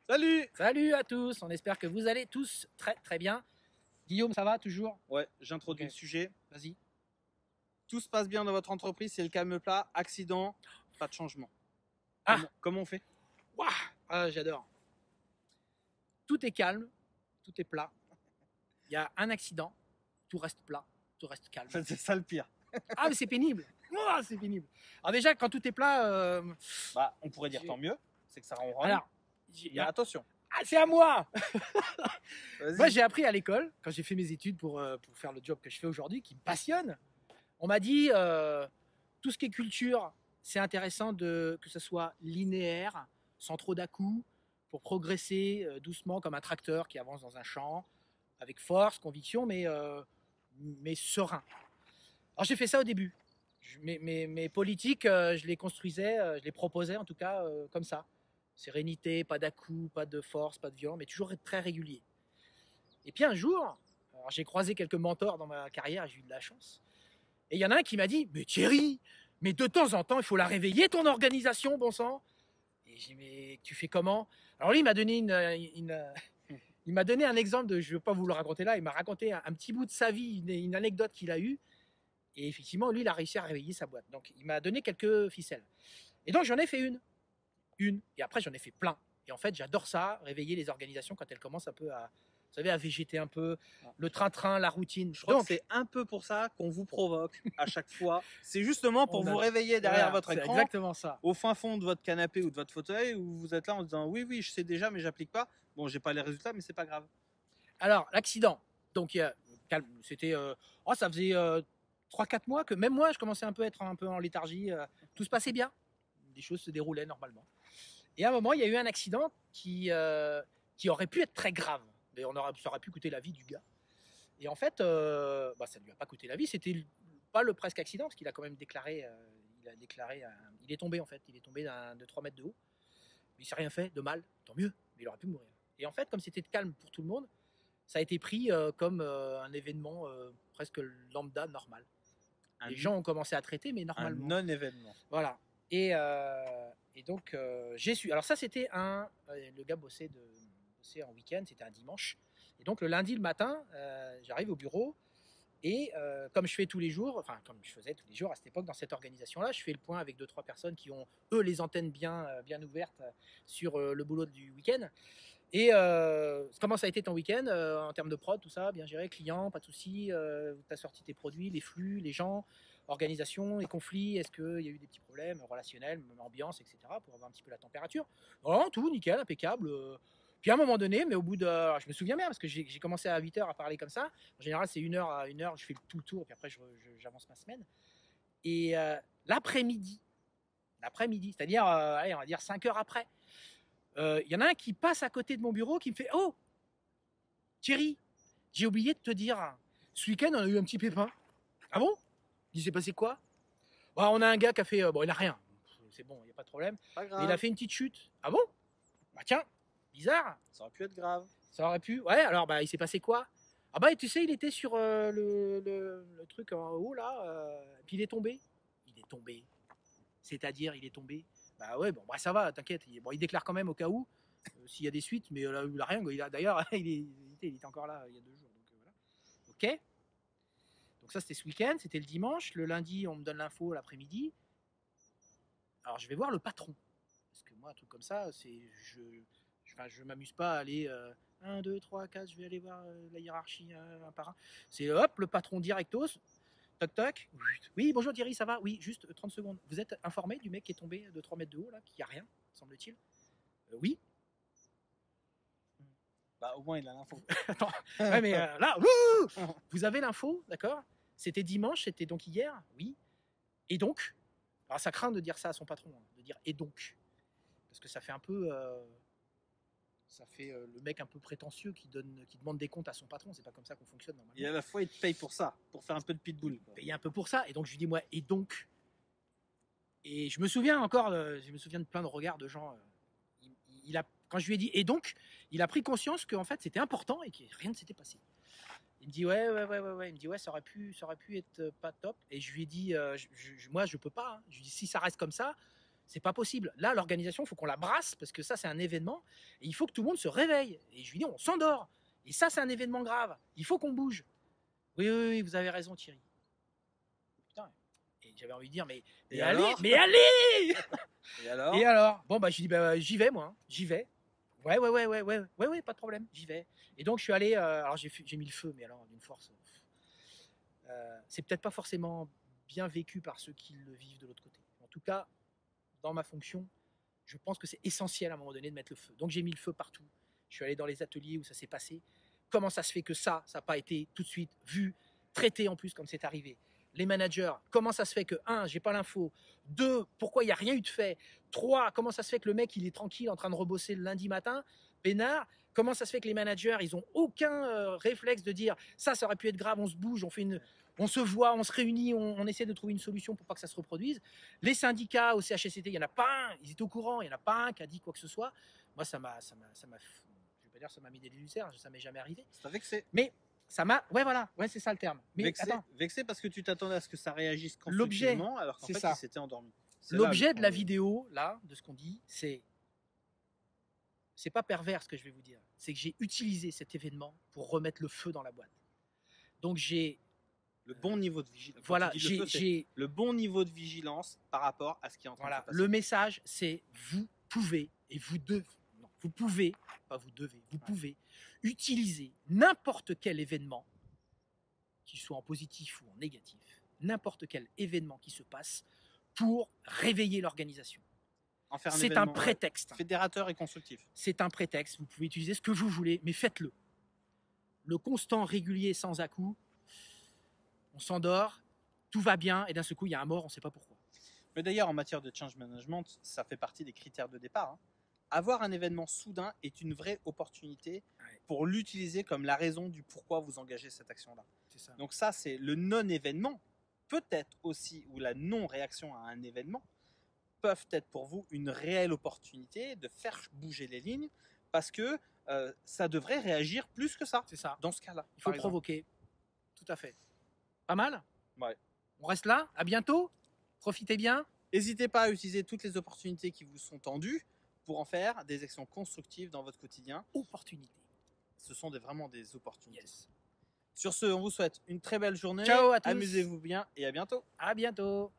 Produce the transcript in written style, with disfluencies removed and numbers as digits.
Salut! Salut à tous, on espère que vous allez tous très très bien. Guillaume, ça va toujours? Ouais, j'introduis Ok. le sujet. Vas-y. Tout se passe bien dans votre entreprise, c'est le calme plat, accident, pas de changement. Ah, Comment on fait? Ouah, ah, j'adore. Tout est calme, tout est plat. Il y a un accident, tout reste plat, tout reste calme. En fait, c'est ça le pire. Ah, mais c'est pénible. Ouah, c'est pénible. Alors déjà, quand tout est plat, Bah, on pourrait dire tant mieux, c'est que ça rend rend. alors, Mais attention. ah, c'est à moi. Vas-y. Moi, j'ai appris à l'école, quand j'ai fait mes études pour faire le job que je fais aujourd'hui, qui me passionne. On m'a dit, tout ce qui est culture, c'est intéressant que ce soit linéaire, sans trop d'à-coups, pour progresser doucement comme un tracteur qui avance dans un champ, avec force, conviction, mais serein. Alors j'ai fait ça au début. Mes politiques, je les construisais, je les proposais en tout cas comme ça. Sérénité, pas d'à-coups, pas de force, pas de violence, mais toujours être très régulier. Et puis un jour, alors j'ai croisé quelques mentors dans ma carrière, j'ai eu de la chance. Et il y en a un qui m'a dit, mais Thierry, mais de temps en temps, il faut la réveiller, ton organisation, bon sang. Et j'ai dit, mais tu fais comment? Alors lui, il m'a donné il m'a donné un exemple je ne vais pas vous le raconter là, il m'a raconté un petit bout de sa vie, une anecdote qu'il a eue. Et effectivement, lui, il a réussi à réveiller sa boîte. Donc, il m'a donné quelques ficelles. Et donc, j'en ai fait une. Et après, j'en ai fait plein. Et en fait, j'adore ça, réveiller les organisations quand elles commencent un peu vous savez, à végéter un peu, le train-train, la routine. Je crois Donc, que c'est un peu pour ça qu'on vous provoque à chaque fois. C'est justement pour on vous a- réveiller derrière voilà, votre c'est écran, exactement ça. au fin fond de votre canapé ou de votre fauteuil, où vous êtes là en disant oui, oui, je sais déjà, mais j'applique pas. Bon, j'ai pas les résultats, mais c'est pas grave. Alors, l'accident. Donc, calme. C'était. Ça faisait 3-4 mois que même moi, je commençais un peu à être un peu en léthargie. Tout se passait bien. Des choses se déroulaient normalement. Et à un moment, il y a eu un accident qui aurait pu être très grave. Mais ça aurait pu coûter la vie du gars. Et en fait, ça ne lui a pas coûté la vie. C'était pas le presque accident, parce qu'il a quand même déclaré. Il est tombé en fait. Il est tombé de 3 mètres de haut. Il s'est rien fait de mal, tant mieux. Mais il aurait pu mourir. Et en fait, comme c'était calme pour tout le monde, ça a été pris comme un événement presque lambda normal. Les gens ont commencé à traiter, mais Un normalement. non-événement. Voilà. Et donc, j'ai su. Alors, ça, c'était le gars bossait en week-end, c'était un dimanche. Et donc, le lundi, le matin, j'arrive au bureau. Et comme je fais tous les jours, enfin, comme je faisais tous les jours à cette époque dans cette organisation-là, je fais le point avec 2-3 personnes qui ont, eux, les antennes bien ouvertes sur le boulot du week-end. Et comment ça a été ton week-end en termes de prod, tout ça, bien géré, client, pas de soucis, tu as sorti tes produits, les flux, les gens, organisation, les conflits, est-ce qu'il y a eu des petits problèmes relationnels, ambiance, etc., pour avoir un petit peu la température. Non, tout nickel, impeccable. Puis à un moment donné, mais au bout de. Alors, je me souviens bien, parce que j'ai commencé à 8h à parler comme ça. En général, c'est 1h à 1h, je fais tout le tour, puis après, j'avance ma semaine. Et l'après-midi, c'est-à-dire, allez, on va dire 5 heures après, y en a un qui passe à côté de mon bureau qui me fait, oh, Thierry, j'ai oublié de te dire, ce week-end, on a eu un petit pépin. Ah bon? Il s'est passé quoi? Bah, on a un gars qui a fait, bon, il a rien. C'est bon, il n'y a pas de problème. Pas Mais grave. il a fait une petite chute. Ah bon? Bah tiens, bizarre. Ça aurait pu être grave. Ça aurait pu. Ouais, alors bah il s'est passé quoi? Ah bah tu sais, il était sur le truc en haut là, puis il est tombé. Il est tombé. C'est-à-dire, il est tombé. Bah ouais, bon, bah ça va, t'inquiète. Bon, il déclare quand même au cas où, s'il y a des suites, mais là, il a rien. D'ailleurs, il était encore là il y a 2 jours. Donc voilà. Ok. Donc ça, c'était ce week-end, c'était le dimanche. Le lundi, on me donne l'info l'après-midi. Alors je vais voir le patron. Parce que moi, un truc comme ça, je m'amuse pas à aller 1, 2, 3, 4, je vais aller voir la hiérarchie un par un. C'est hop, le patron directos. Toc toc. Oui, bonjour Thierry, ça va? Oui, juste 30 secondes. Vous êtes informé du mec qui est tombé de 3 mètres de haut, là, qui a rien, semble-t-il? Oui. Bah, au moins, il a l'info. Attends. Ouais, mais là, vous avez l'info, d'accord? C'était dimanche, c'était donc hier? Oui. Et donc? Alors ça craint de dire ça à son patron, hein, de dire et donc? Parce que ça fait un peu. Ça fait le mec un peu prétentieux qui demande des comptes à son patron. C'est pas comme ça qu'on fonctionne normalement. Et à la fois, il te paye pour ça, pour faire un peu de pitbull. Payer un peu pour ça. Et donc je lui dis moi, et donc? Et je me souviens encore, je me souviens de plein de regards de gens. Quand je lui ai dit et donc, il a pris conscience qu'en fait c'était important et que rien ne s'était passé. Il me dit ouais. Il me dit ouais, ça aurait pu être pas top. Et je lui ai dit moi je peux pas. Hein. Je lui ai dit si ça reste comme ça, C'est pas possible. Là, l'organisation, il faut qu'on la brasse parce que ça, c'est un événement et il faut que tout le monde se réveille. Et je lui dis, on s'endort. Et ça, c'est un événement grave. Il faut qu'on bouge. Oui, oui, oui, vous avez raison, Thierry. Putain. Et j'avais envie de dire, mais allez, alors mais allez. Et alors Et alors? Bon, bah, je dis, bah, j'y vais, moi. J'y vais. Ouais, pas de problème, j'y vais. Et donc, je suis allé. Alors, j'ai mis le feu, mais alors, d'une force. C'est peut-être pas forcément bien vécu par ceux qui le vivent de l'autre côté. En tout cas, dans ma fonction, je pense que c'est essentiel à un moment donné de mettre le feu. Donc, j'ai mis le feu partout. Je suis allé dans les ateliers où ça s'est passé. Comment ça se fait que ça n'a pas été tout de suite vu, traité en plus comme c'est arrivé? Les managers, comment ça se fait que, 1, j'ai pas l'info, 2, pourquoi il n'y a rien eu de fait, 3, comment ça se fait que le mec il est tranquille en train de rebosser le lundi matin, peinard, comment ça se fait que les managers ils ont aucun réflexe de dire ça aurait pu être grave, on se bouge, on se voit, on se réunit, on essaie de trouver une solution pour pas que ça se reproduise. Les syndicats au CHSCT, il n'y en a pas un, ils étaient au courant, il n'y en a pas un qui a dit quoi que ce soit. Moi ça m'a je vais pas dire ça m'a mis des ulcères, ça m'est jamais arrivé. Ça vexé. Mais ça m'a, ouais voilà, ouais c'est ça le terme. Mais Vexé, attends, vexé parce que tu t'attendais à ce que ça réagisse L'objet, constructivement alors qu'en c'est fait ça. il s'était endormi. C'est là l'objet le de la point vidéo là, de ce qu'on dit, c'est pas pervers ce que je vais vous dire. C'est que j'ai utilisé cet événement pour remettre le feu dans la boîte. Donc j'ai, le bon niveau de vigilance. voilà, Quand tu dis le feu, c'est le bon niveau de vigilance par rapport à ce qui est en train de voilà, se passer. le message c'est vous pouvez et vous devez, non, vous pouvez, pas vous devez, vous pouvez utiliser n'importe quel événement, qu'il soit en positif ou en négatif, n'importe quel événement qui se passe pour réveiller l'organisation. En faire C'est un événement, prétexte. fédérateur et constructif. C'est un prétexte. Vous pouvez utiliser ce que vous voulez, mais faites-le. Le constant, régulier, sans à-coups, on s'endort, tout va bien, et d'un seul coup, il y a un mort, on ne sait pas pourquoi. Mais d'ailleurs, en matière de change management, ça fait partie des critères de départ. Hein. Avoir un événement soudain est une vraie opportunité pour l'utiliser comme la raison du pourquoi vous engagez cette action-là. C'est ça. Donc ça, c'est le non-événement, peut-être aussi, ou la non-réaction à un événement, peuvent être pour vous une réelle opportunité de faire bouger les lignes, parce que ça devrait réagir plus que ça, C'est ça. dans ce cas-là. Il faut par exemple. provoquer. Tout à fait. Pas mal? Ouais. On reste là. À bientôt. Profitez bien. N'hésitez pas à utiliser toutes les opportunités qui vous sont tendues pour en faire des actions constructives dans votre quotidien. Opportunité. Ce sont vraiment des opportunités. Yes. Sur ce, on vous souhaite une très belle journée. Ciao à tous. Amusez-vous bien et à bientôt. À bientôt.